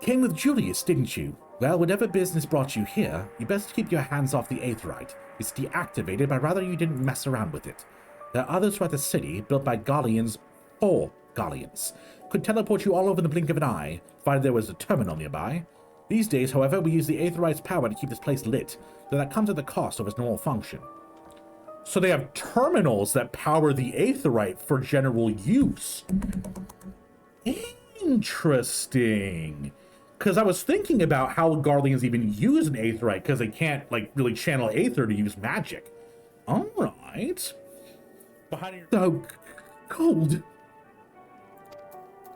Came with Julius, didn't you? Well, whatever business brought you here, you best keep your hands off the Aetherite. It's deactivated, but rather you didn't mess around with it. There are others throughout the city, built by Gallians or Gallians. Could teleport you all over in the blink of an eye, provided there was a terminal nearby. These days, however, we use the Aetherite's power to keep this place lit, though that comes at the cost of its normal function. So they have terminals that power the Aetherite for general use. Interesting. Because I was thinking about how Guardians even use an Aetherite, because they can't, like, really channel Aether to use magic. Alright. Behind your... So cold.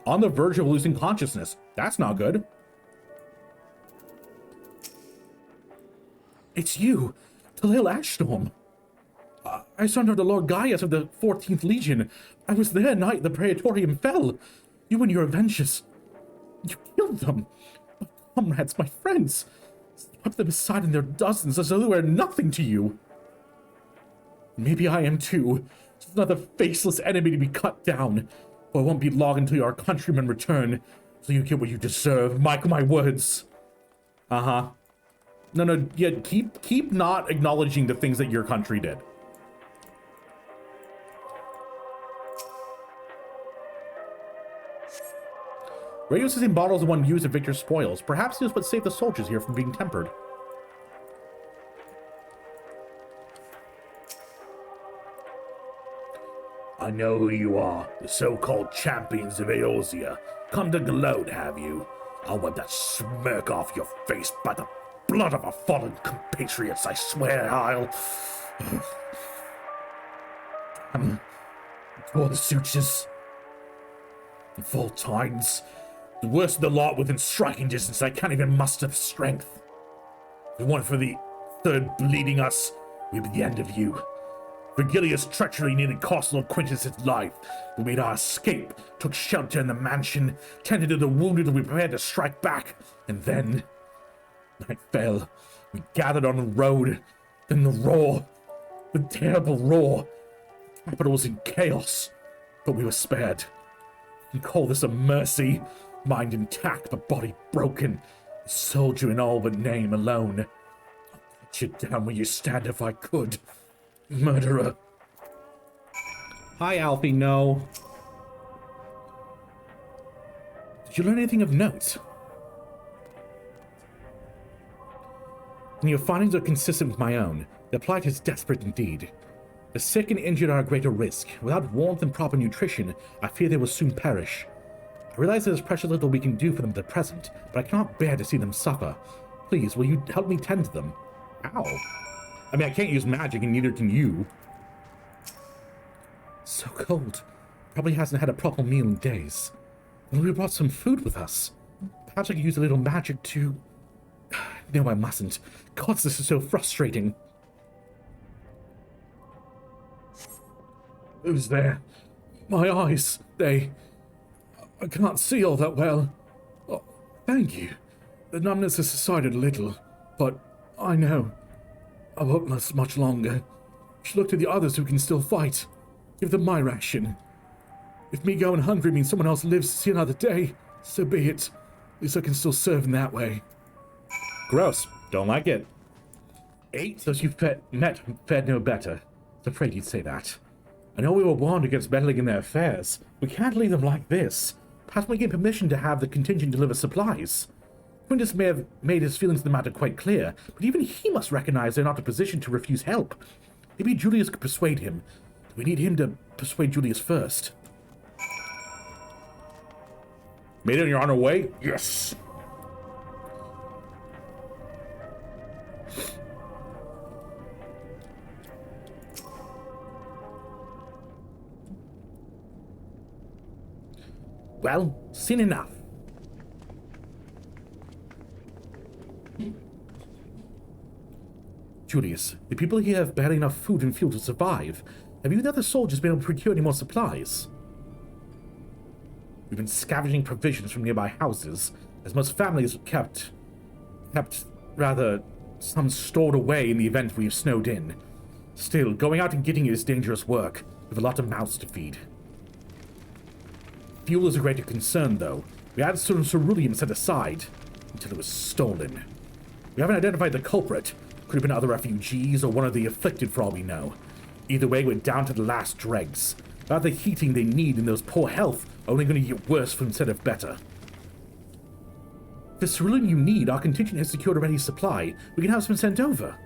On the verge of losing consciousness. That's not good. It's you, Talil Ashstorm. I surrendered to Lord Gaius of the 14th Legion. I was there night the Praetorium fell. You and your Avengers. You killed them. My comrades, my friends. Swept them aside in their dozens as though they were nothing to you. Maybe I am too. Just another faceless enemy to be cut down. But it won't be long until our countrymen return. So you get what you deserve. Mark my words. Uh-huh. No, yeah, keep not acknowledging the things that your country did. Radio system bottles the one used at Victor's spoils. Perhaps it was what saved the soldiers here from being tempered. I know who you are, the so-called champions of Eorzea. Come to gloat, have you? I'll wipe that smirk off your face by the blood of our fallen compatriots, I swear I'll... Tore the sutures. The full times. The worst of the lot within striking distance, I can't even muster strength. If it weren't for the third bleeding us, we'd be the end of you. Virgilius' treachery nearly cost Lord Quintus his life. We made our escape, took shelter in the mansion, tended to the wounded, and we prepared to strike back. And then, night fell. We gathered on the road. Then the roar, the terrible roar. The capital was in chaos, but we were spared. You can call this a mercy. Mind intact, but body broken. A soldier in all but name alone. I'll cut you down where you stand if I could. Murderer. Hi, Alfie. No. Did you learn anything of note? And your findings are consistent with my own. The plight is desperate indeed. The sick and injured are at greater risk. Without warmth and proper nutrition, I fear they will soon perish. I realize there's precious little we can do for them at the present, but I cannot bear to see them suffer. Please, will you help me tend to them? Ow. I mean, I can't use magic, and neither can you. So cold. Probably hasn't had a proper meal in days. And we brought some food with us. Perhaps I could use a little magic to... No, I mustn't. God, this is so frustrating. Who's there? My eyes, I can't see all that well. Oh, thank you. The numbness has subsided a little, but I know. I won't last much longer. You should look to the others who can still fight. Give them my ration. If me going hungry means someone else lives to see another day, so be it. At least I can still serve in that way. Gross. Don't like it. 8? Those you fared no better. I was afraid you'd say that. I know we were warned against meddling in their affairs. We can't leave them like this. Perhaps we get permission to have the contingent deliver supplies. Quintus may have made his feelings in the matter quite clear, but even he must recognize they're not in a position to refuse help. Maybe Julius could persuade him. We need him to persuade Julius first. Made it on your honor way? Yes! Well, seen enough. Julius, the people here have barely enough food and fuel to survive. Have you and the other soldiers been able to procure any more supplies? We've been scavenging provisions from nearby houses, as most families kept some stored away in the event we've snowed in. Still, going out and getting it is dangerous work. We have a lot of mouths to feed. Fuel is a greater concern, though. We had some ceruleum set aside until it was stolen. We haven't identified the culprit. Could have been other refugees or one of the afflicted for all we know. Either way, we're down to the last dregs. Without the heating they need in those poor health, only going to get worse instead of better. The ceruleum you need, our contingent has secured a ready supply. We can have some sent over.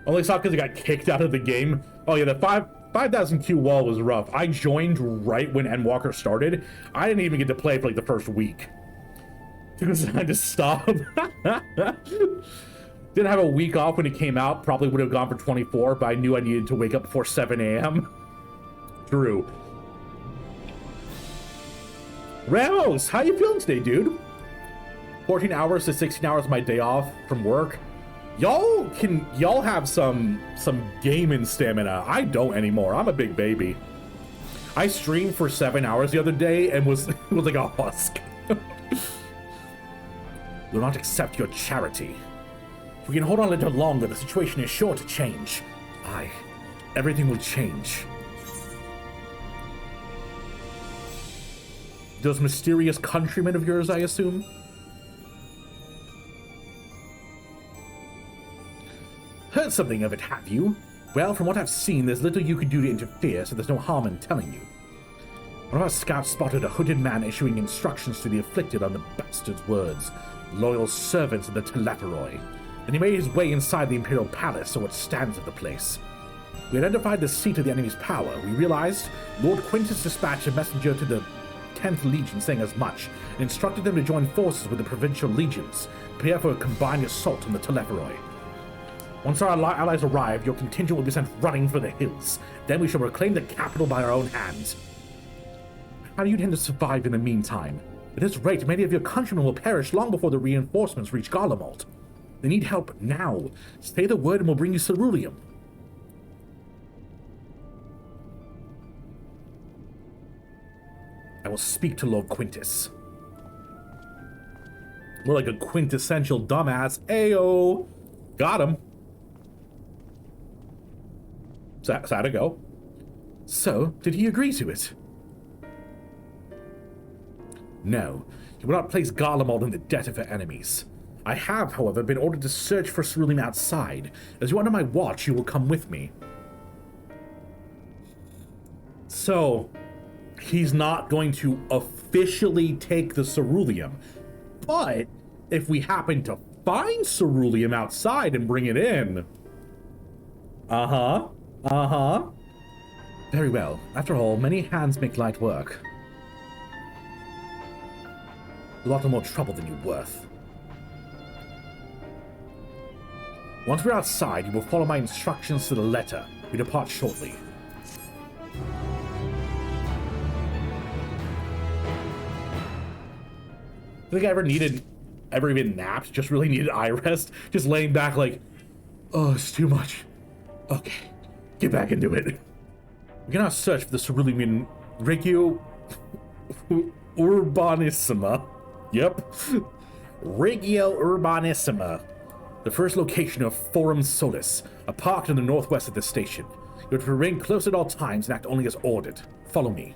Only stopped because I got kicked out of the game. Oh yeah, the 5,000 Q wall was rough. I joined right when Endwalker started. I didn't even get to play for like the first week. Took us time to stop. Didn't have a week off when it came out. Probably would have gone for 24, but I knew I needed to wake up before 7 a.m. True. Ramos, how you feeling today, dude? 14 hours to 16 hours of my day off from work. Y'all have some gaming stamina. I don't anymore. I'm a big baby. I streamed for 7 hours the other day and was like a husk. Will not accept your charity. If we can hold on a little longer, the situation is sure to change. Aye, everything will change. Those mysterious countrymen of yours, I assume? Heard something of it, have you? Well, from what I've seen, there's little you can do to interfere, so there's no harm in telling you. One of our scouts spotted a hooded man issuing instructions to the afflicted on the bastard's words, loyal servants of the Telepharoi. And he made his way inside the Imperial Palace, or what stands of the place. We identified the seat of the enemy's power. We realized Lord Quintus dispatched a messenger to the 10th Legion saying as much, and instructed them to join forces with the provincial legions, prepare for a combined assault on the Telepharoi. Once our allies arrive, your contingent will be sent running for the hills. Then we shall reclaim the capital by our own hands. How do you intend to survive in the meantime? At this rate, many of your countrymen will perish long before the reinforcements reach Garlemald. They need help now. Say the word and we'll bring you ceruleum. I will speak to Lord Quintus. More like a quintessential dumbass. Ayo! Got him. So how'd it go? So, did he agree to it? No, he will not place Garlemald in the debt of her enemies. I have, however, been ordered to search for ceruleum outside. As you're under my watch, you will come with me. So, he's not going to officially take the ceruleum, but if we happen to find ceruleum outside and bring it in... Very well. After all, many hands make light work. A lot more trouble than you're worth. Once we're outside, you will follow my instructions to the letter. We depart shortly. I think I ever even napped, just really needed eye rest, just laying back like, oh, it's too much. Okay, get back into it. We cannot search for the ceruleum in Regio Urbanissima. Yep. Regio Urbanissima. The first location of Forum Solis, a park to the northwest of the station. You have to remain close at all times and act only as ordered. Follow me.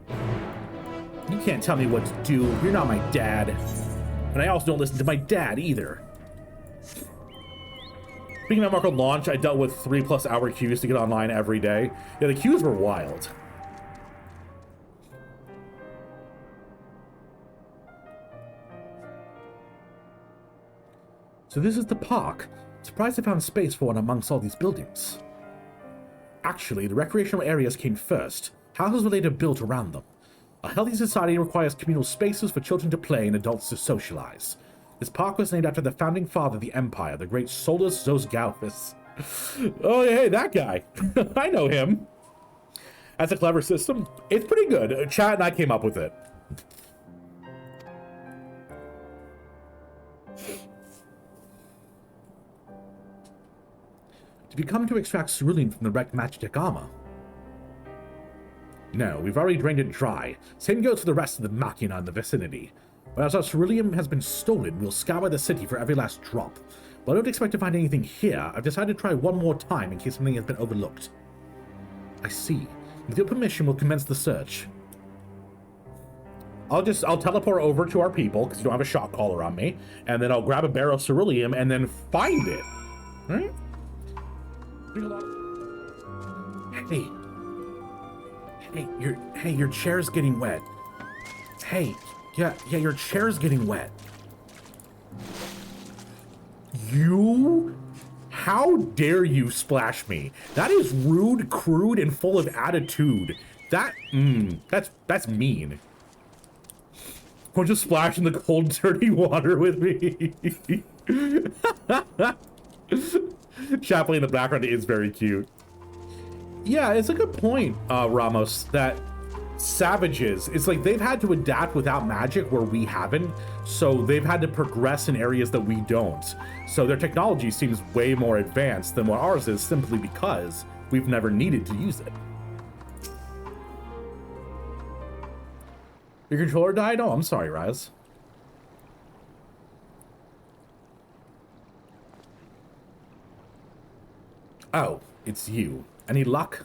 You can't tell me what to do. You're not my dad. And I also don't listen to my dad either. Speaking of Marco launch, I dealt with 3+ hour queues to get online every day. Yeah, the queues were wild. So this is the park. Surprised I found space for one amongst all these buildings. Actually, the recreational areas came first. Houses were later built around them. A healthy society requires communal spaces for children to play and adults to socialize. This park was named after the founding father of the Empire, the great Solus Zosgalphus. Oh, hey, that guy. I know him. That's a clever system. It's pretty good. Chad and I came up with it. Did you come to extract ceruleum from the wrecked magic armor? No, we've already drained it dry. Same goes for the rest of the machina in the vicinity. But as our ceruleum has been stolen, we'll scour the city for every last drop. But I don't expect to find anything here. I've decided to try one more time in case something has been overlooked. I see. With your permission, we'll commence the search. I'll teleport over to our people, because you don't have a shot caller on me, and then I'll grab a barrel of ceruleum and then find it. Right? Hey, your chair's getting wet. Hey, yeah, your chair's getting wet. How dare you splash me? That is rude, crude, and full of attitude. That's mean. Or just splash in the cold, dirty water with me. Chaplin in the background is very cute. Yeah, it's a good point, Ramos, that savages, it's like they've had to adapt without magic where we haven't, so they've had to progress in areas that we don't. So their technology seems way more advanced than what ours is, simply because we've never needed to use it. Your controller died? Oh, I'm sorry, Raz. Oh, it's you. Any luck?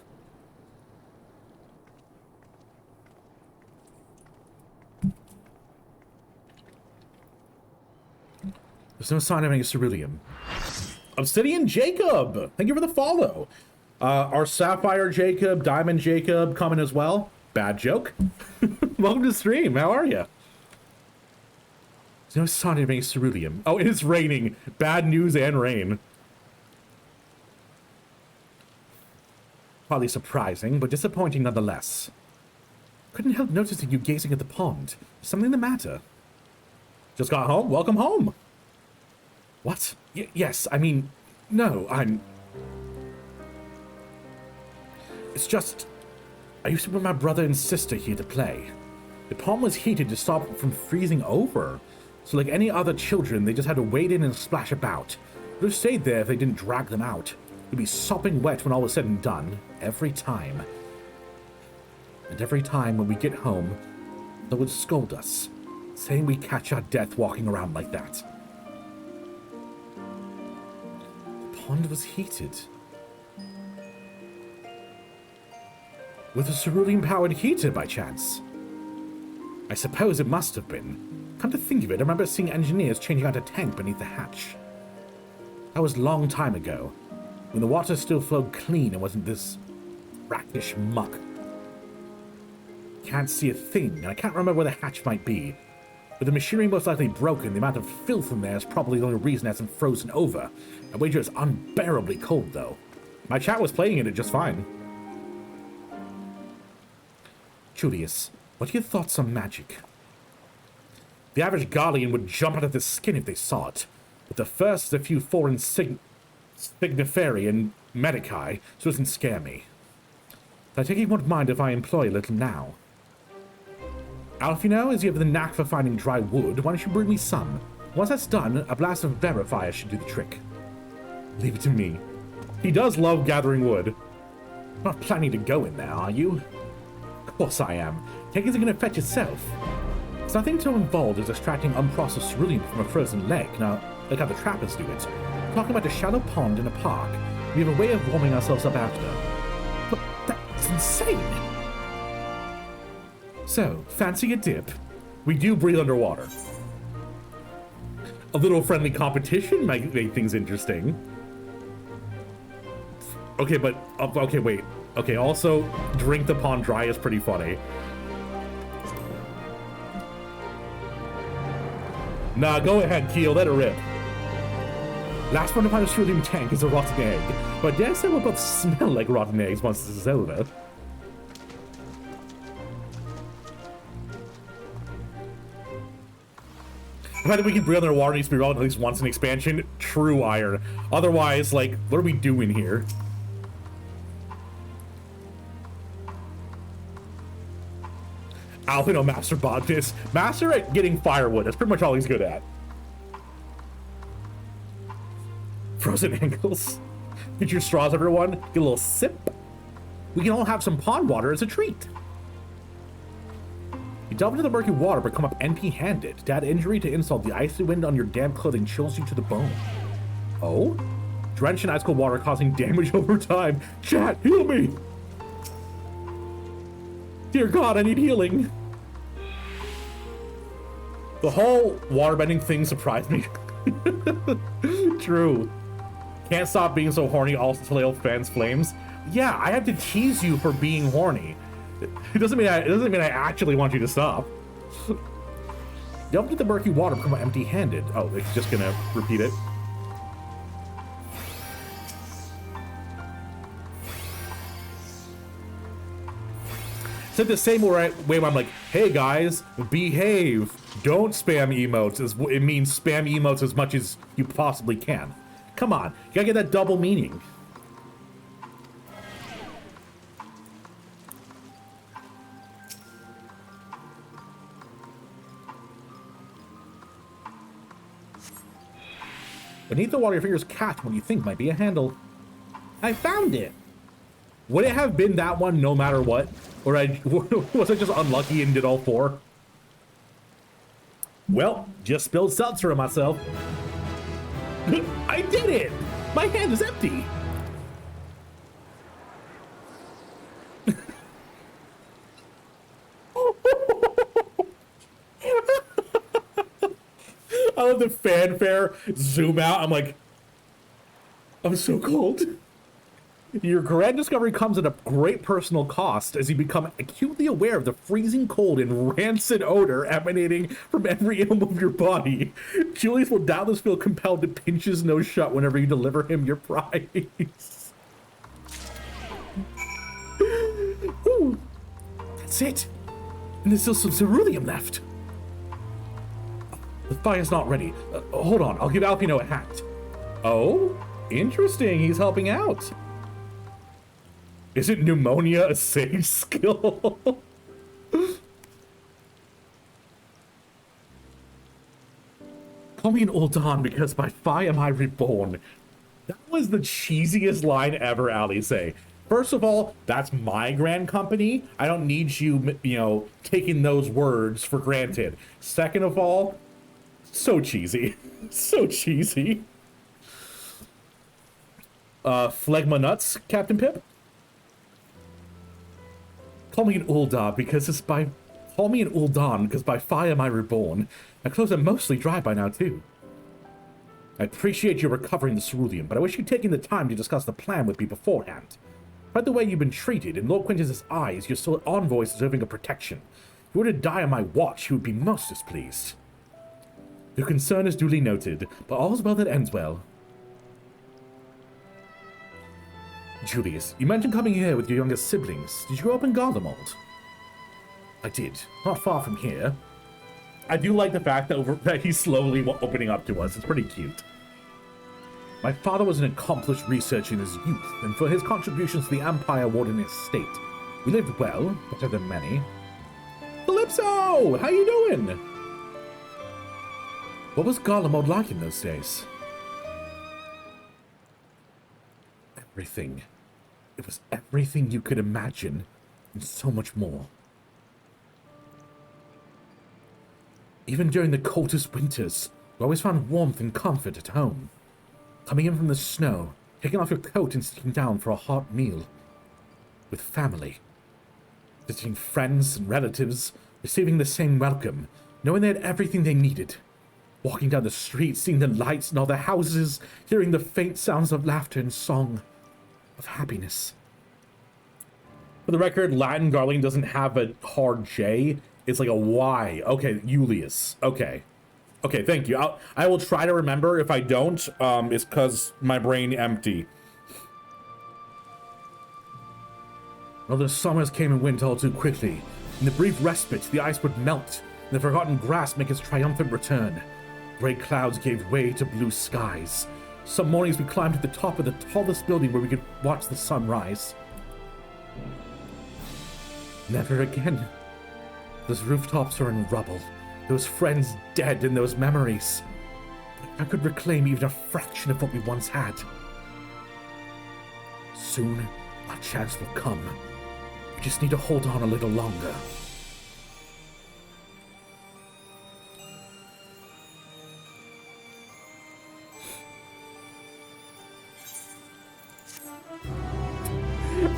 There's no sign of any ceruleum. Obsidian Jacob! Thank you for the follow. Our Sapphire Jacob, Diamond Jacob coming as well. Bad joke. Welcome to the stream. How are you? There's no sign of any ceruleum. Oh, it is raining. Bad news and rain. Probably surprising, but disappointing nonetheless. Couldn't help noticing you gazing at the pond. Something the matter? Just got home? Welcome home. What? Yes, I mean, no, It's just, I used to bring my brother and sister here to play. The pond was heated to stop it from freezing over. So like any other children, they just had to wade in and splash about. They would have stayed there if they didn't drag them out. They'd be sopping wet when all was said and done. Every time. And every time when we get home, they would scold us, saying we catch our death walking around like that. The pond was heated. With a cerulean-powered heater, by chance? I suppose it must have been. Come to think of it, I remember seeing engineers changing out a tank beneath the hatch. That was a long time ago, when the water still flowed clean and wasn't this brackish muck. Can't see a thing, and I can't remember where the hatch might be. With the machinery most likely broken, the amount of filth in there is probably the only reason it hasn't frozen over. I wager it's unbearably cold, though. My chat was playing in it just fine. Julius, what are your thoughts on magic? The average Guardian would jump out of their skin if they saw it, but the first is a few foreign Signiferi and Medici, so it doesn't scare me. I take it you won't mind if I employ a little now. Alfino, as you have the knack for finding dry wood, why don't you bring me some? Once that's done, a blast of verifier should do the trick. Leave it to me. He does love gathering wood. Not planning to go in there, are you? Of course I am. Take it as you're gonna fetch yourself. It's nothing so involved as extracting unprocessed ceruleum from a frozen leg. Now, like how the trappers do it. We're talking about a shallow pond in a park. We have a way of warming ourselves up after. But that's insane! So, fancy a dip? We do breathe underwater. A little friendly competition might make things interesting. Okay, but, okay, wait. Okay, also, drink the pond dry is pretty funny. Nah, go ahead, Keel, let it rip. Last one to find a ceruleum tank is a rotten egg, but I dare say we'll both smell like rotten eggs once this is over. The fact that we can breathe underwater needs to be relevant at least once in expansion. True, Iron. Otherwise, like, what are we doing here? Alvino Master Botanist. Master at getting firewood. That's pretty much all he's good at. Frozen ankles. Get your straws, everyone. Get a little sip. We can all have some pond water as a treat. You delve into the murky water but come up NP-handed. To add injury to insult, the icy wind on your damp clothing chills you to the bone. Oh? Drenched in ice cold water causing damage over time. Chat, heal me! Dear God, I need healing. The whole waterbending thing surprised me. True. Can't stop being so horny, also Taleo fans flames. Yeah, I have to tease you for being horny. It doesn't mean I actually want you to stop. Delve into the murky water, become empty-handed. Oh, it's just gonna repeat it. Said the same way where I'm like, hey guys, behave. Don't spam emotes. It means spam emotes as much as you possibly can. Come on, you gotta get that double meaning. Beneath the water, your fingers catch what you think might be a handle. I found it. Would it have been that one no matter what? Or was I just unlucky and did all four? Well, just spilled seltzer on myself. I did it! My hand is empty! I love the fanfare, zoom out, I'm like, I'm so cold. Your grand discovery comes at a great personal cost as you become acutely aware of the freezing cold and rancid odor emanating from every atom of your body. Julius will doubtless feel compelled to pinch his nose shut whenever you deliver him your prize. Ooh, that's it. And there's still some ceruleum left. The fire's not ready. Hold on, I'll give Alpino a hat. Oh, interesting, he's helping out. Isn't pneumonia a sage skill? Call me an Uldan because by fire am I reborn. That was the cheesiest line ever, Alice. First of all, that's my grand company. I don't need you, you know, taking those words for granted. Second of all, so cheesy. So cheesy. Phlegma nuts, Captain Pip? Call me an Uldan because by fire am I reborn. My clothes are mostly dry by now too. I appreciate you recovering the ceruleum, but I wish you'd taken the time to discuss the plan with me beforehand. By the way you've been treated, in Lord Quintus's eyes, you're still an envoy deserving of protection. If you were to die on my watch, he would be most displeased. Your concern is duly noted, but all's well that ends well. Julius, you mentioned coming here with your younger siblings. Did you grow up in Garlemald? I did. Not far from here. I do like the fact that he's slowly opening up to us. It's pretty cute. My father was an accomplished researcher in his youth, and for his contributions to the Empire awarded his estate. We lived well, better than many. Calypso! How you doing? What was Garlemald like in those days? Everything. It was everything you could imagine, and so much more. Even during the coldest winters, we always found warmth and comfort at home. Coming in from the snow, taking off your coat and sitting down for a hot meal. With family. Visiting friends and relatives, receiving the same welcome, knowing they had everything they needed. Walking down the street, seeing the lights in all the houses, hearing the faint sounds of laughter and song. Of happiness. For the record, Latin Garling doesn't have a hard J. It's like a Y. Okay, Julius. Okay. Okay, thank you. I will try to remember. If I don't, it's because my brain empty. Well, the summers came and went all too quickly. In the brief respite, the ice would melt, and the forgotten grass make its triumphant return. Gray clouds gave way to blue skies. Some mornings we climbed to the top of the tallest building where we could watch the sun rise. Never again. Those rooftops are in rubble. Those friends dead and those memories. But if I could reclaim even a fraction of what we once had. Soon, our chance will come. We just need to hold on a little longer.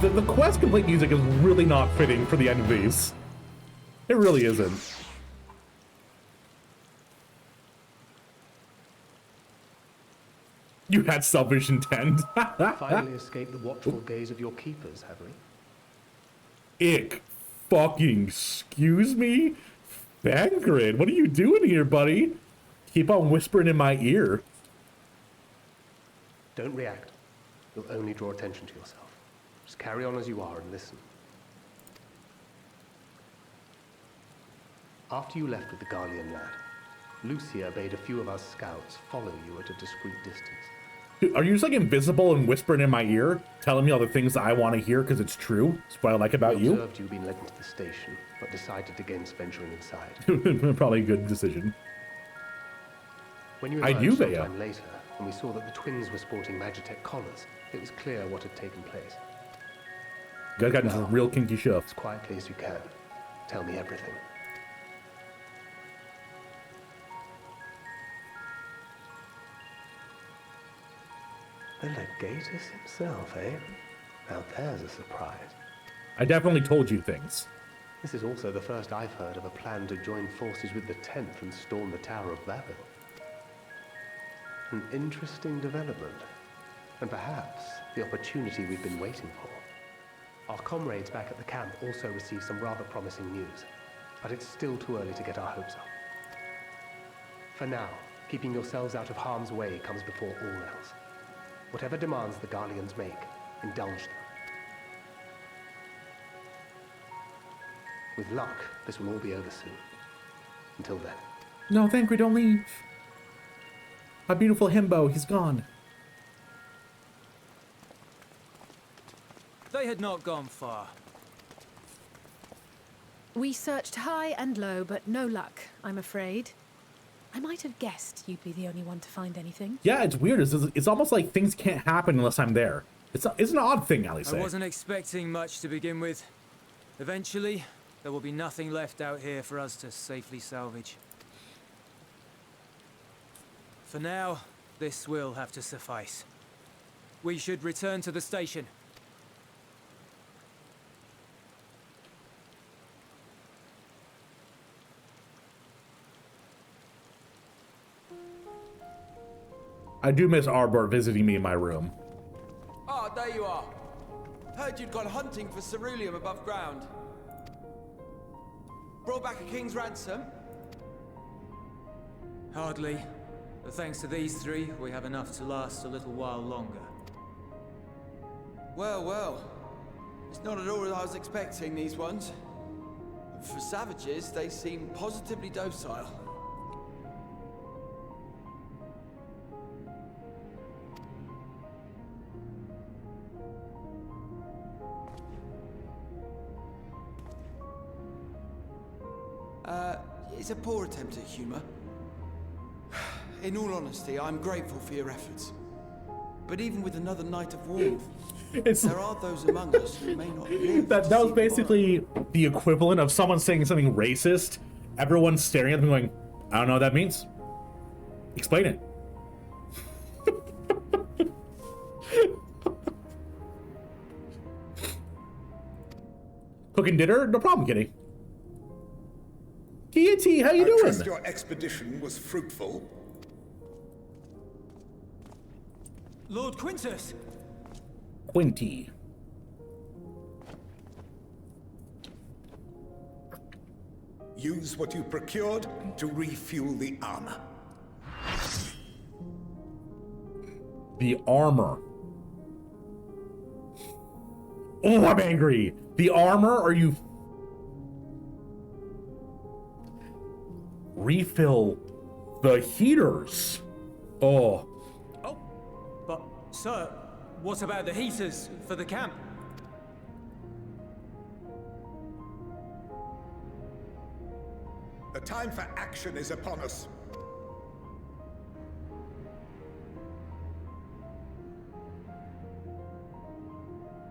The quest complete music is really not fitting for the end of these. It really isn't. You had selfish intent. Finally escaped the watchful gaze of your keepers, have we? Ick. Fucking excuse me? Fangrid, what are you doing here, buddy? Keep on whispering in my ear. Don't react. You'll only draw attention to yourself. Just carry on as you are and listen. After you left with the Garlean lad, Lucia bade a few of us scouts follow you at a discreet distance. Dude, are you just like invisible and whispering in my ear, telling me all the things that I want to hear because it's true? That's what I like about you. Observed you being led into the station, but decided against venturing inside. Probably a good decision. When you I do, emerged Bea. sometime later, and we saw that the twins were sporting Magitech collars, it was clear what had taken place. You guys got into some real kinky stuff. As quietly as you can, tell me everything. The Legatus himself, eh? Now there's a surprise. I definitely told you things. This is also the first I've heard of a plan to join forces with the 10th and storm the Tower of Babel. An interesting development, and perhaps the opportunity we've been waiting for. Our comrades back at the camp also received some rather promising news, but it's still too early to get our hopes up. For now, keeping yourselves out of harm's way comes before all else. Whatever demands the Garleans make, indulge them. With luck, this will all be over soon. Until then. No, Thancred, don't leave. My beautiful himbo, he's gone. They had not gone far. We searched high and low, but no luck, I'm afraid. I might have guessed you'd be the only one to find anything. Yeah, it's weird. It's almost like things can't happen unless I'm there. It's an odd thing, Alice. I wasn't expecting much to begin with. Eventually, there will be nothing left out here for us to safely salvage. For now, this will have to suffice. We should return to the station. I do miss Arbor visiting me in my room. Ah, there you are. Heard you'd gone hunting for ceruleum above ground. Brought back a king's ransom? Hardly. But thanks to these three, we have enough to last a little while longer. Well, well. It's not at all as I was expecting, these ones. For savages, they seem positively docile. It's a poor attempt at humor. In all honesty, I'm grateful for your efforts. But even with another night of warmth, there are those among us who may not live. That was basically the equivalent of someone saying something racist. Everyone's staring at them going, I don't know what that means. Explain it. Cooking dinner? No problem, kitty. Deity, how you doing? I trust your expedition was fruitful. Lord Quintus! Quinty. Use what you procured to refuel the armor. The armor. Oh, I'm angry. The armor? Are you... Refill the heaters. Oh. Oh, but, sir, what about the heaters for the camp? The time for action is upon us.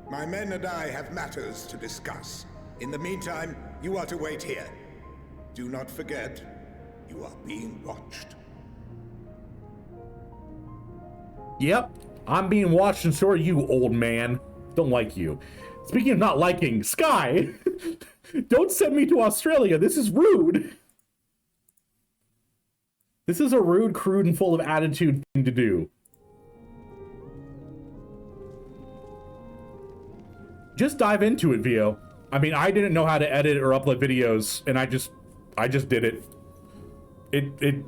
My men and I have matters to discuss. In the meantime, you are to wait here. Do not forget, you are being watched. Yep, I'm being watched and so are you, old man. Don't like you. Speaking of not liking, Sky, don't send me to Australia. This is rude. This is a rude, crude, and full of attitude thing to do. Just dive into it, Vio. I mean, I didn't know how to edit or upload videos, and I just did it. It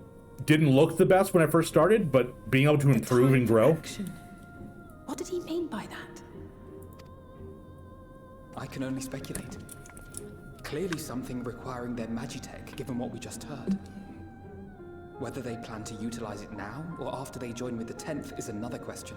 didn't look the best when I first started, but being able to improve and grow. What did he mean by that? I can only speculate. Clearly something requiring their magitech, given what we just heard. Whether they plan to utilize it now, or after they join with the 10th, is another question.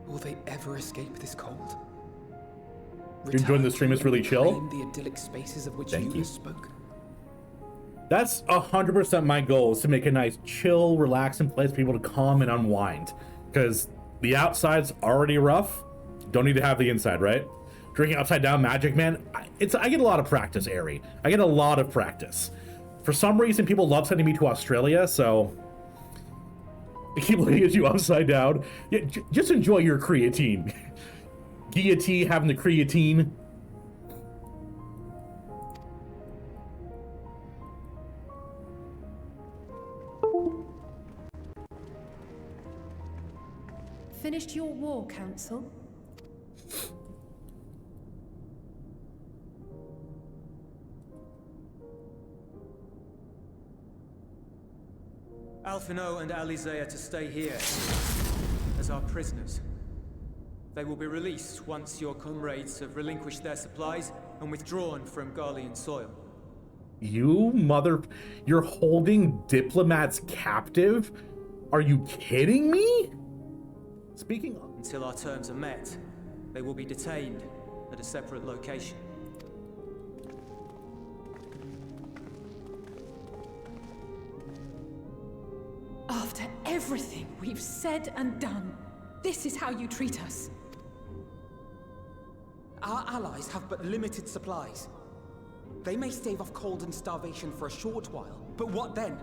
Will they ever escape this cold? You're enjoying the stream, is really chill. The idyllic spaces of which Thank you. spoke. That's 100% my goal, is to make a nice, chill, relaxing place for people to come and unwind. Because the outside's already rough. Don't need to have the inside, right? Drinking upside down magic, man. I get a lot of practice, Ari. I get a lot of practice. For some reason, people love sending me to Australia, so I keep looking at you upside down. Yeah, just enjoy your creatine. Guillotine having the creatine. Finished your war, Council? Alphino and Alizé are to stay here as our prisoners. They will be released once your comrades have relinquished their supplies and withdrawn from Garlean soil. You're holding diplomats captive? Are you kidding me? Speaking of... Until our terms are met, they will be detained at a separate location. After everything we've said and done, this is how you treat us. Our allies have but limited supplies. They may stave off cold and starvation for a short while, but what then?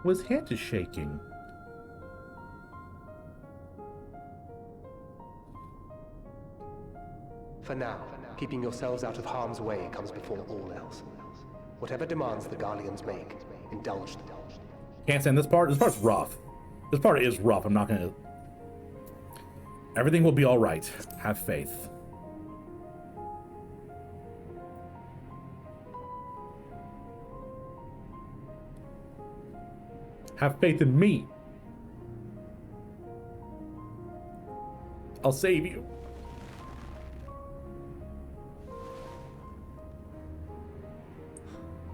Was hand shaking. For now, keeping yourselves out of harm's way comes before all else. Whatever demands the Garleans make, indulge them. Can't stand this part. This part's rough. This part is rough. I'm not gonna... Everything will be all right. Have faith. Have faith in me. I'll save you.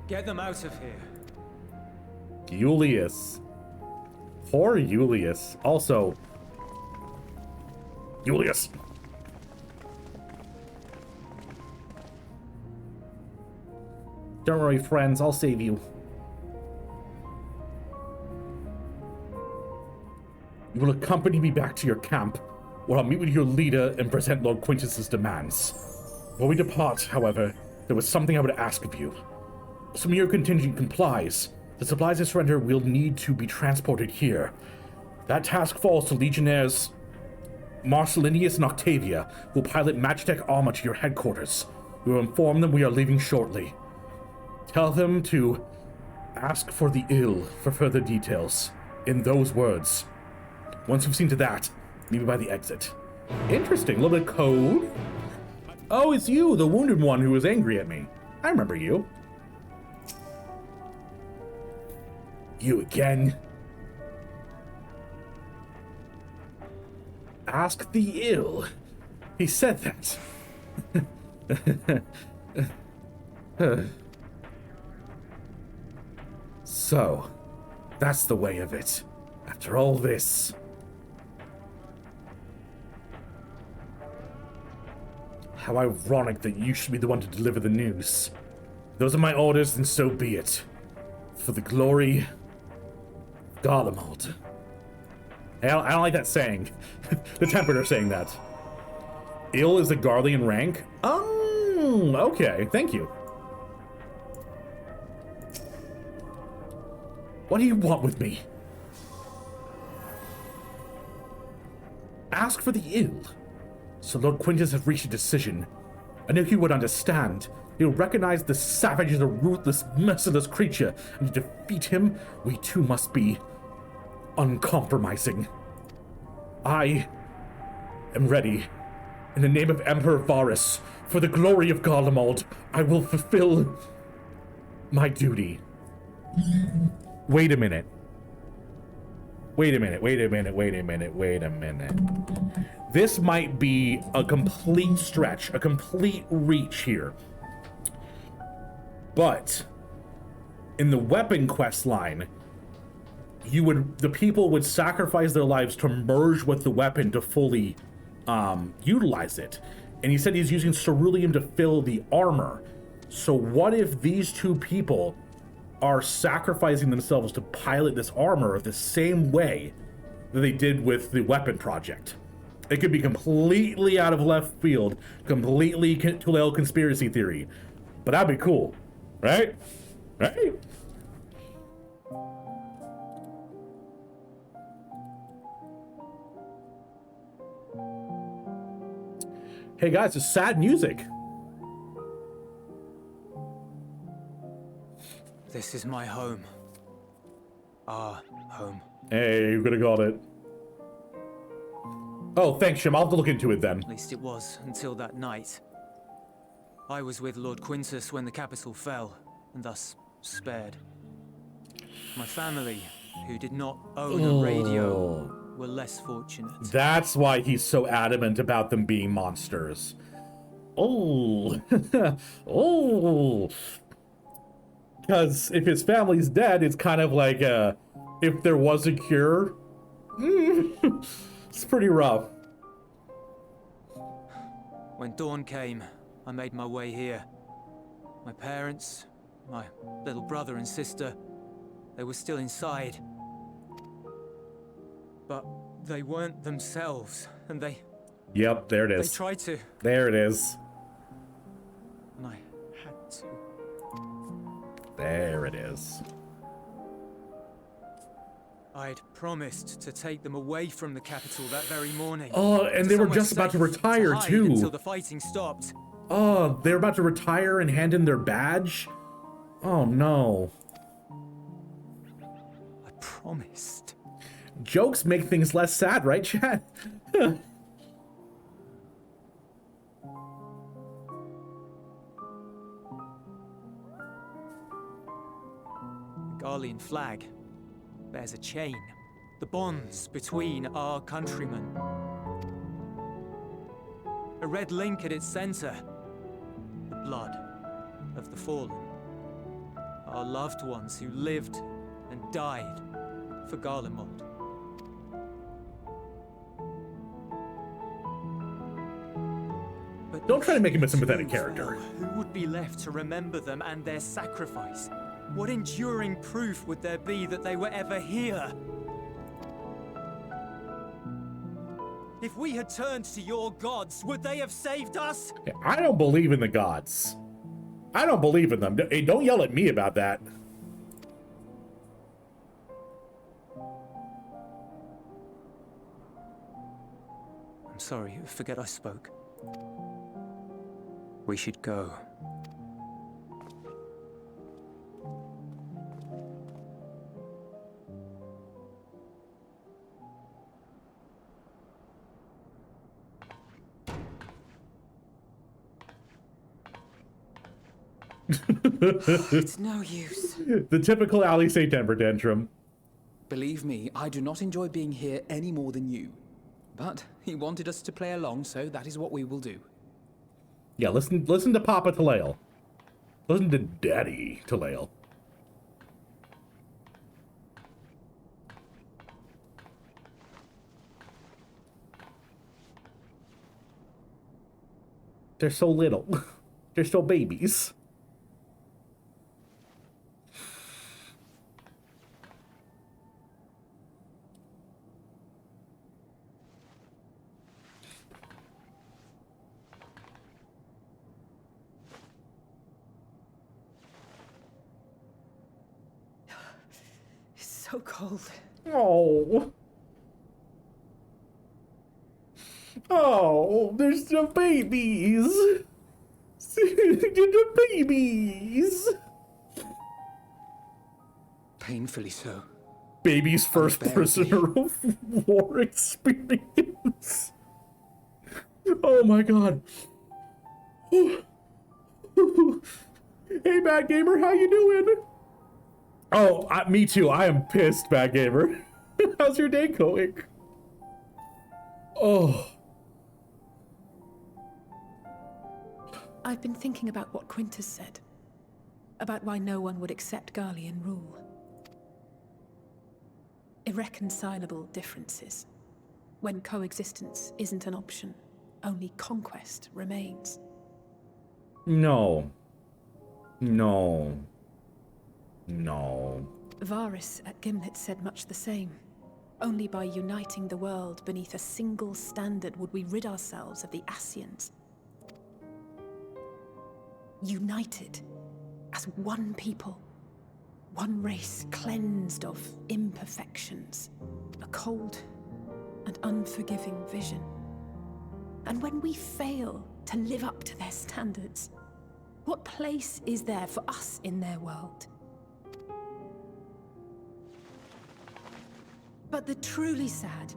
Get them out of here. Julius. Poor Julius. Also, Julius. Don't worry, friends. I'll save you. You will accompany me back to your camp, where I'll meet with your leader and present Lord Quintus's demands. Before we depart, however, there was something I would ask of you. Assuming your contingent complies, the supplies I surrender will need to be transported here. That task falls to Legionnaires Marcelinius and Octavia, who will pilot Magitech armor to your headquarters. We will inform them we are leaving shortly. Tell them to ask for the ill for further details. In those words. Once you've seen to that, meet me by the exit. Interesting, a little bit of code. Oh, it's you, the wounded one who was angry at me. I remember you. You again? Ask the ill. He said that. So, that's the way of it. After all this... How ironic that you should be the one to deliver the news. Those are my orders, and so be it. For the glory of Garlemald. I don't like that saying. The Templar saying that. Ill is the Garlean rank? Okay, thank you. What do you want with me? Ask for the ill. So Lord Quintus has reached a decision. I knew he would understand. He'll recognize the savage as a ruthless, merciless creature, and to defeat him, we too must be uncompromising. I am ready. In the name of Emperor Varus, for the glory of Garlemald, I will fulfill my duty. Wait a minute. Wait a minute, wait a minute, wait a minute, wait a minute. This might be a complete stretch, a complete reach here. But in the weapon quest line, the people would sacrifice their lives to merge with the weapon to fully utilize it. And he said he's using ceruleum to fill the armor. So what if these two people are sacrificing themselves to pilot this armor the same way that they did with the weapon project? It could be completely out of left field, completely Tuleo conspiracy theory, but that'd be cool, right? Right? Hey guys, it's sad music. This is my home. Our home. Hey, you could have got it. Oh, thanks, Shim. I'll have to look into it then. At least it was, until that night. I was with Lord Quintus when the capital fell, and thus spared. My family, who did not own a radio, were less fortunate. That's why he's so adamant about them being monsters. Oh. Oh. Because if his family's dead, it's kind of like if there was a cure. It's pretty rough. When dawn came, I made my way here. My parents, my little brother and sister, they were still inside. But they weren't themselves, and they... Yep, there it is. They tried to. There it is. And I had to. There it is. I'd promised to take them away from the capital that very morning. Oh, and they were just about to retire too. Until the fighting stopped. Oh, they were about to retire and hand in their badge? Oh no. I promised. Jokes make things less sad, right, chat? The Garlean flag bears a chain, the bonds between our countrymen. A red link at its center, the blood of the fallen. Our loved ones who lived and died for Garlemald. But don't try to make him a sympathetic character. Who would be left to remember them and their sacrifice? What enduring proof would there be that they were ever here? If we had turned to your gods, would they have saved us? I don't believe in the gods. I don't believe in them. Hey, don't yell at me about that. I'm sorry, forget I spoke. We should go. It's no use. The typical Ali St. Temper tantrum. Believe me, I do not enjoy being here any more than you. But he wanted us to play along, so that is what we will do. Yeah, listen to Papa Talael. Listen to Daddy Talael. They're so little. They're still babies. It's so cold. Oh. Oh, there's the babies. The babies. Painfully so. Baby's first Unbearably. prisoner of war experience. Oh my god. Hey, Bad Gamer, how you doing? Oh, me too. I am pissed, Bad Gamer. How's your day going? Oh. I've been thinking about what Quintus said. About why no one would accept Garlean rule. Irreconcilable differences. When coexistence isn't an option, only conquest remains. No. No. No. Varys at Gimlet said much the same. Only by uniting the world beneath a single standard would we rid ourselves of the Ascians. United as one people, one race cleansed of imperfections, a cold and unforgiving vision. And when we fail to live up to their standards, what place is there for us in their world? But the truly sad,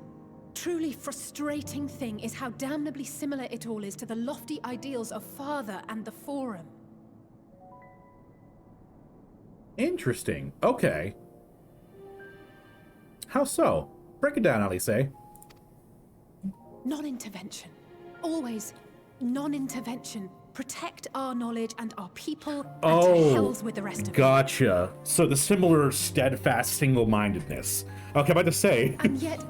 truly frustrating thing is how damnably similar it all is to the lofty ideals of Father and the Forum. Interesting. Okay. How so? Break it down, Alice. Non-intervention. Always non-intervention. Protect our knowledge and our people, and to hells with the rest of it. Gotcha. So the similar steadfast single-mindedness. Okay, I'm about to say. And yet,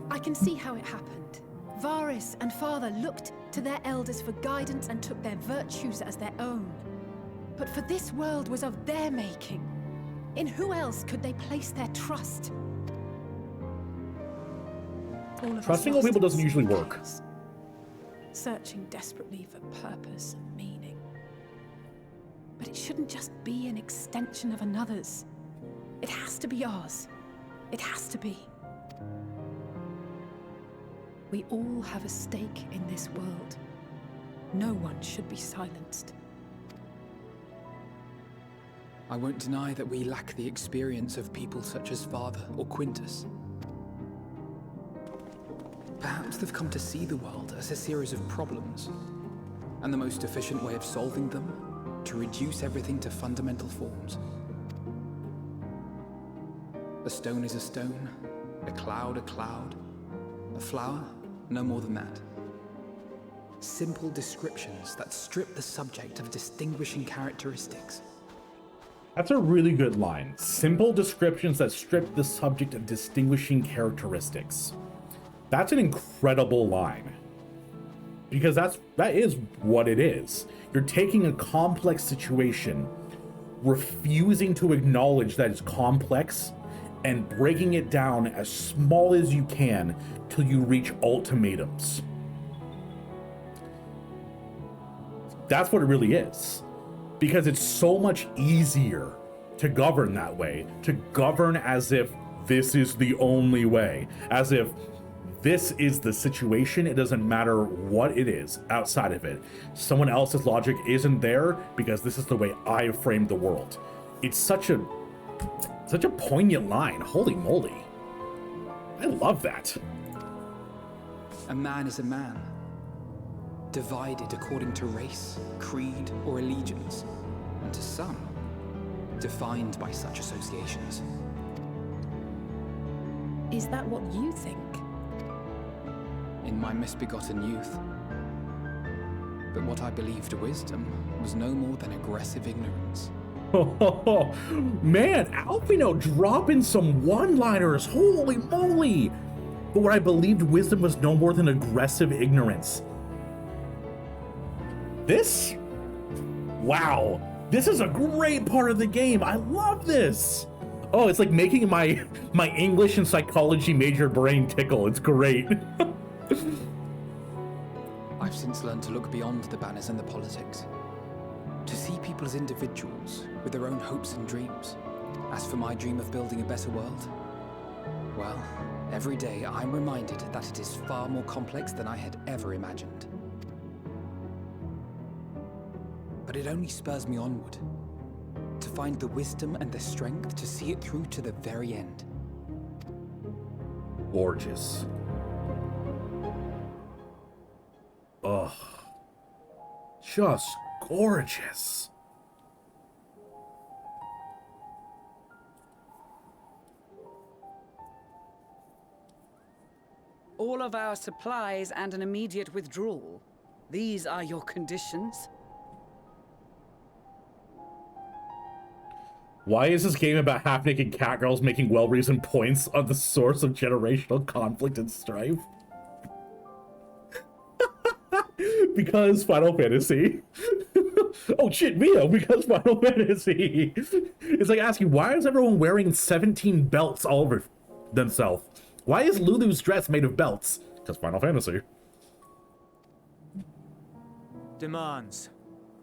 I can see how it happened. Varys and Father looked to their elders for guidance and took their virtues as their own. But for this world was of their making. In who else could they place their trust? All of us Trusting all lost people doesn't in usually work. chaos, searching desperately for purpose and meaning. But it shouldn't just be an extension of another's. It has to be ours. It has to be. We all have a stake in this world. No one should be silenced. I won't deny that we lack the experience of people such as Father or Quintus. Perhaps they've come to see the world as a series of problems, and the most efficient way of solving them, to reduce everything to fundamental forms. A stone is a stone, a cloud, a flower, no more than that. Simple descriptions that strip the subject of distinguishing characteristics. That's a really good line. Simple descriptions that strip the subject of distinguishing characteristics. That's an incredible line. Because that is what it is. You're taking a complex situation, refusing to acknowledge that it's complex, and breaking it down as small as you can till you reach ultimatums. That's what it really is. Because it's so much easier to govern that way, to govern as if this is the only way, as if this is the situation. It doesn't matter what it is outside of it. Someone else's logic isn't there because this is the way I framed the world. It's such a poignant line. Holy moly. I love that. A man is a man, divided according to race, creed, or allegiance, and to some, defined by such associations. Is that what you think? In my misbegotten youth. But what I believed wisdom was no more than aggressive ignorance. Oh, man, Alphino dropping some one-liners. Holy moly. But what I believed wisdom was no more than aggressive ignorance. This? Wow. This is a great part of the game. I love this. Oh, it's like making my English and psychology major brain tickle. It's great. I've since learned to look beyond the banners and the politics. To see people as individuals with their own hopes and dreams. As for my dream of building a better world, well, every day I'm reminded that it is far more complex than I had ever imagined. But it only spurs me onward, to find the wisdom and the strength to see it through to the very end. Gorgeous. Ugh. Just gorgeous. All of our supplies and an immediate withdrawal. These are your conditions? Why is this game about half-naked catgirls making well-reasoned points on the source of generational conflict and strife? Because Final Fantasy. Oh shit, Mio, because Final Fantasy. It's like asking, why is everyone wearing 17 belts all over themselves? Why is Lulu's dress made of belts? Because Final Fantasy. Demands.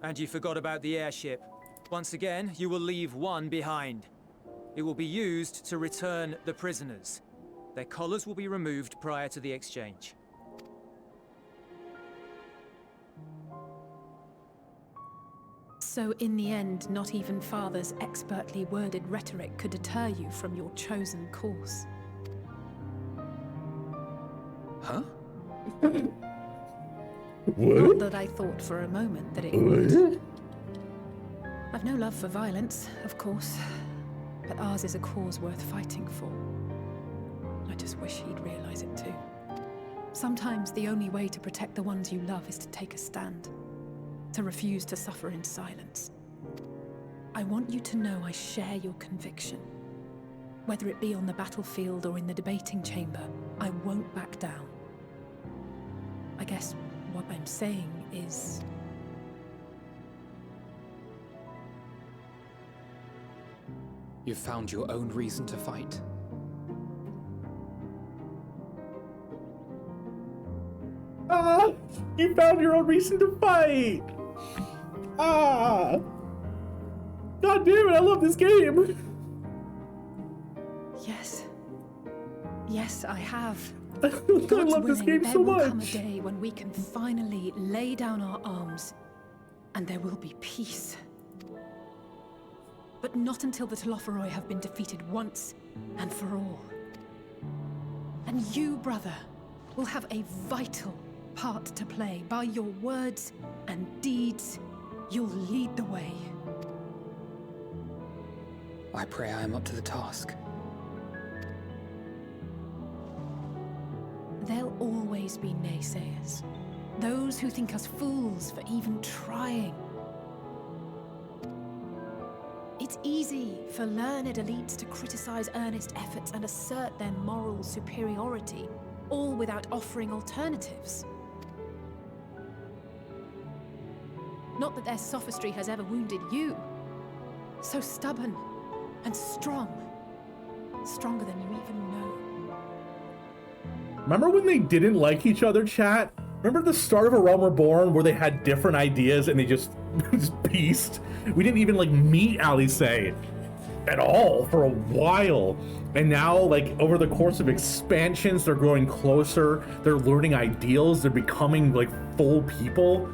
And you forgot about the airship. Once again, you will leave one behind. It will be used to return the prisoners. Their collars will be removed prior to the exchange. So in the end, not even Father's expertly worded rhetoric could deter you from your chosen course. Huh? Not that I thought for a moment that it would. I've no love for violence, of course, but ours is a cause worth fighting for. I just wish he'd realize it too. Sometimes the only way to protect the ones you love is to take a stand, to refuse to suffer in silence. I want you to know I share your conviction. Whether it be on the battlefield or in the debating chamber, I won't back down. I guess what I'm saying is... You've found your own reason to fight. Ah! You found your own reason to fight! Ah! God damn it, I love this game! Yes. Yes, I have. I love this game so much! There will come a day when we can finally lay down our arms, and there will be peace. But not until the Thorneofroses have been defeated once and for all. And you, brother, will have a vital part to play. By your words and deeds, you'll lead the way. I pray I am up to the task. There'll always be naysayers. Those who think us fools for even trying. It's easy for learned elites to criticize earnest efforts and assert their moral superiority, all without offering alternatives. Not that their sophistry has ever wounded you. So stubborn and strong. Stronger than you even know. Remember when they didn't like each other, chat? Remember the start of A Realm Reborn where they had different ideas and they just pieced? We didn't even like meet Alice at all for a while. And now, like, over the course of expansions, they're growing closer, they're learning ideals, they're becoming like full people.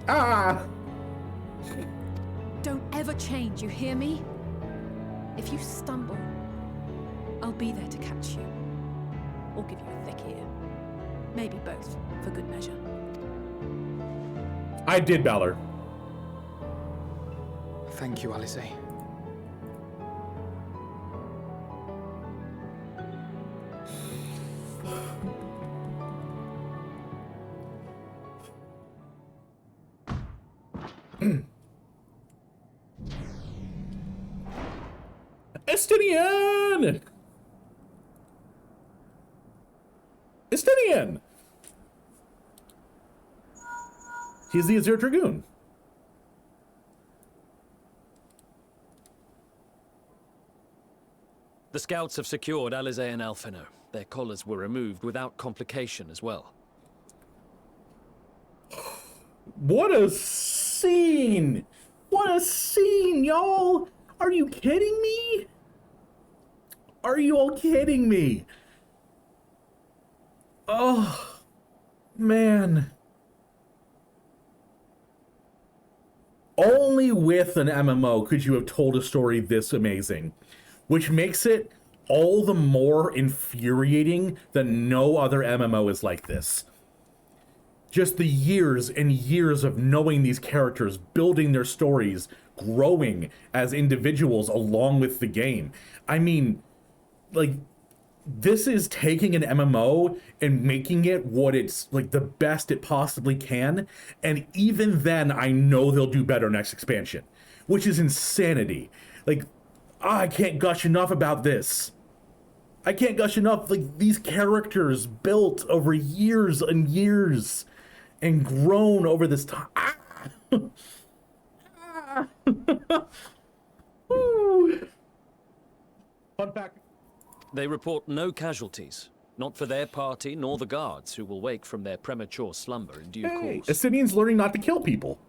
Ah! Don't ever change, you hear me? If you stumble, I'll be there to catch you. Or give you a thick ear. Maybe both, for good measure. I did, Balor. Thank you, Alice. Estinian! Estinian! He's the Azure Dragoon. The scouts have secured Alizé and Alphino. Their collars were removed without complication as well. What a scene! What a scene, y'all! Are you kidding me? Are you all kidding me? Oh, man. Only with an MMO could you have told a story this amazing, which makes it all the more infuriating that no other MMO is like this. Just the years and years of knowing these characters, building their stories, growing as individuals along with the game. I mean, like, this is taking an MMO and making it what it's, like, the best it possibly can. And even then, I know they'll do better next expansion, which is insanity. Like, I can't gush enough about this. I can't gush enough. Like, these characters built over years and years and grown over this time. Fun fact. They report no casualties, not for their party nor the guards, who will wake from their premature slumber in due course. Assyrians learning not to kill people.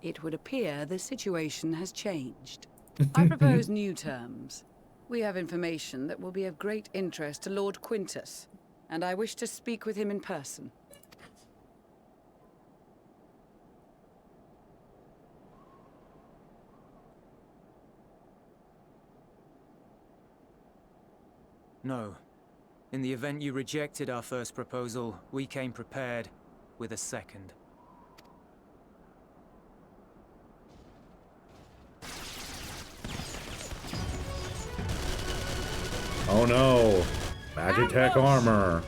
It would appear the situation has changed. I propose new terms. We have information that will be of great interest to Lord Quintus, and I wish to speak with him in person. No. In the event you rejected our first proposal, we came prepared with a second. Oh no. Magitech armor.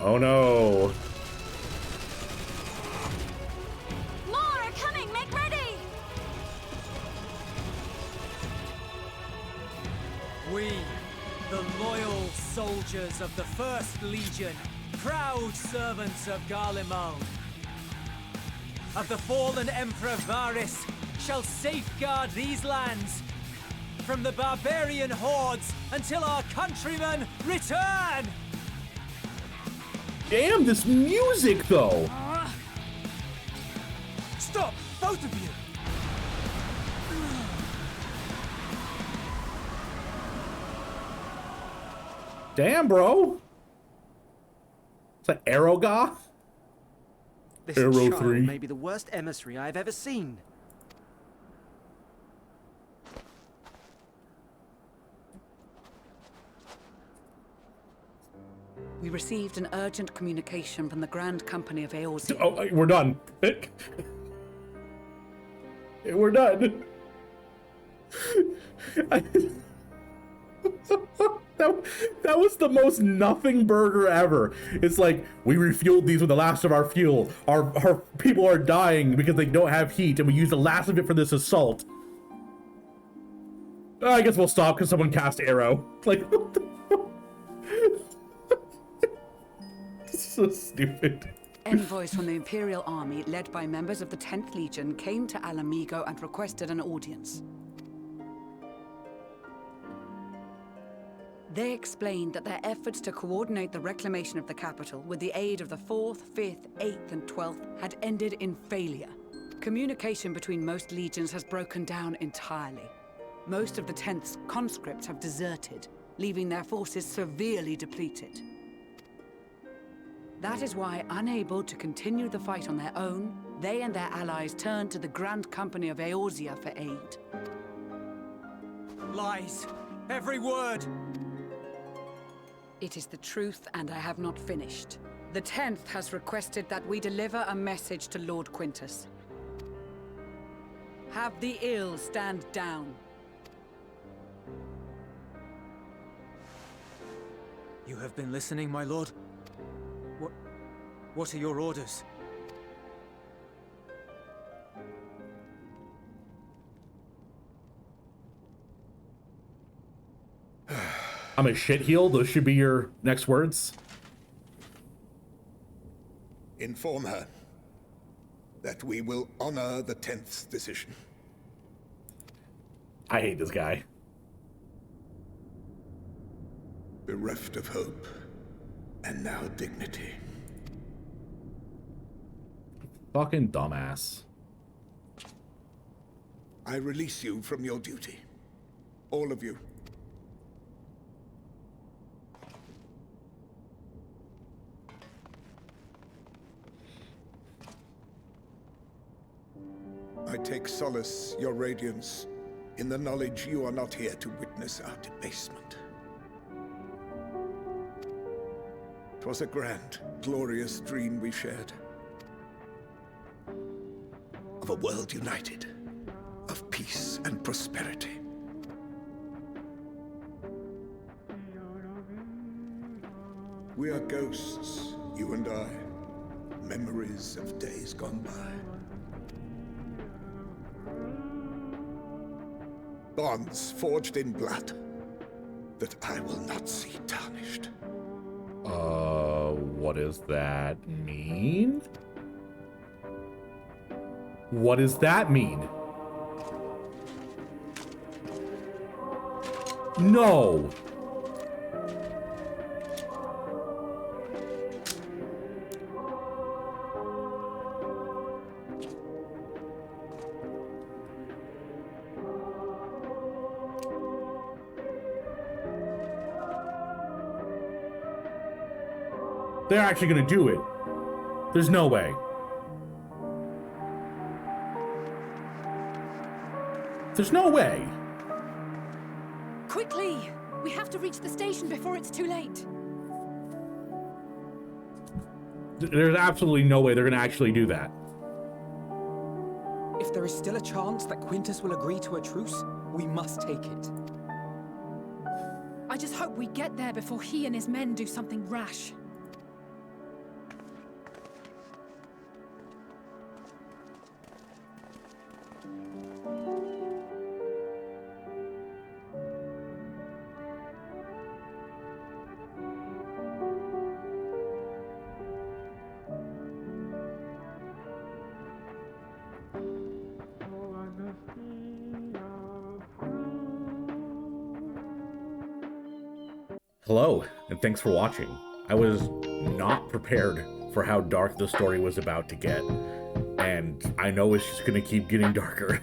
Oh no. More are coming! Make ready! We, the loyal soldiers of the First Legion, proud servants of Garlemald, of the fallen Emperor Varys, shall safeguard these lands from the barbarian hordes until our countrymen return! Damn, this music, though! Stop, both of you! Damn, bro! It's an Arrow-Goth? This Arrow child 3. may be the worst emissary I have ever seen. We received an urgent communication from the Grand Company of Eorzea. Oh, we're done. We're done. That was the most nothing burger ever. It's like, we refueled these with the last of our fuel. Our people are dying because they don't have heat, and we used the last of it for this assault. I guess we'll stop because someone cast arrow. Like, what the fuck? This is so stupid. Envoys from the Imperial Army, led by members of the 10th Legion, came to Alamigo and requested an audience. They explained that their efforts to coordinate the reclamation of the capital with the aid of the 4th, 5th, 8th, and 12th had ended in failure. Communication between most legions has broken down entirely. Most of the 10th's conscripts have deserted, leaving their forces severely depleted. That is why, unable to continue the fight on their own, they and their allies turned to the Grand Company of Eorzea for aid. Lies! Every word! It is the truth, and I have not finished. The 10th has requested that we deliver a message to Lord Quintus. Have the ill stand down. You have been listening, my lord? What are your orders? I'm a shitheel. Those should be your next words. Inform her that we will honor the 10th's decision. I hate this guy. Bereft of hope, and now dignity. Fucking dumbass. I release you from your duty. All of you. I take solace, your radiance, in the knowledge you are not here to witness our debasement. 'Twas a grand, glorious dream we shared. Of a world united, of peace and prosperity. We are ghosts, you and I, memories of days gone by. Bonds forged in blood that I will not see tarnished. What does that mean? What does that mean? No! They're actually gonna do it. There's no way. There's no way. Quickly! We have to reach the station before it's too late. There's absolutely no way they're gonna actually do that. If there is still a chance that Quintus will agree to a truce, we must take it. I just hope we get there before he and his men do something rash. Hello, and thanks for watching. I was not prepared for how dark the story was about to get, and I know it's just gonna keep getting darker.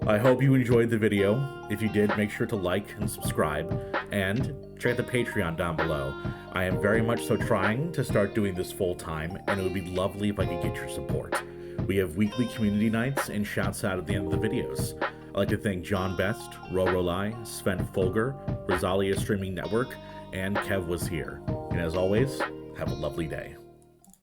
I hope you enjoyed the video. If you did, make sure to like and subscribe, and check the Patreon down below. I am very much so trying to start doing this full time, and it would be lovely if I could get your support. We have weekly community nights and shouts out at the end of the videos. I'd like to thank John Best, Rorolai, Sven Folger, Rosalia Streaming Network, and Kev was here. And as always, have a lovely day.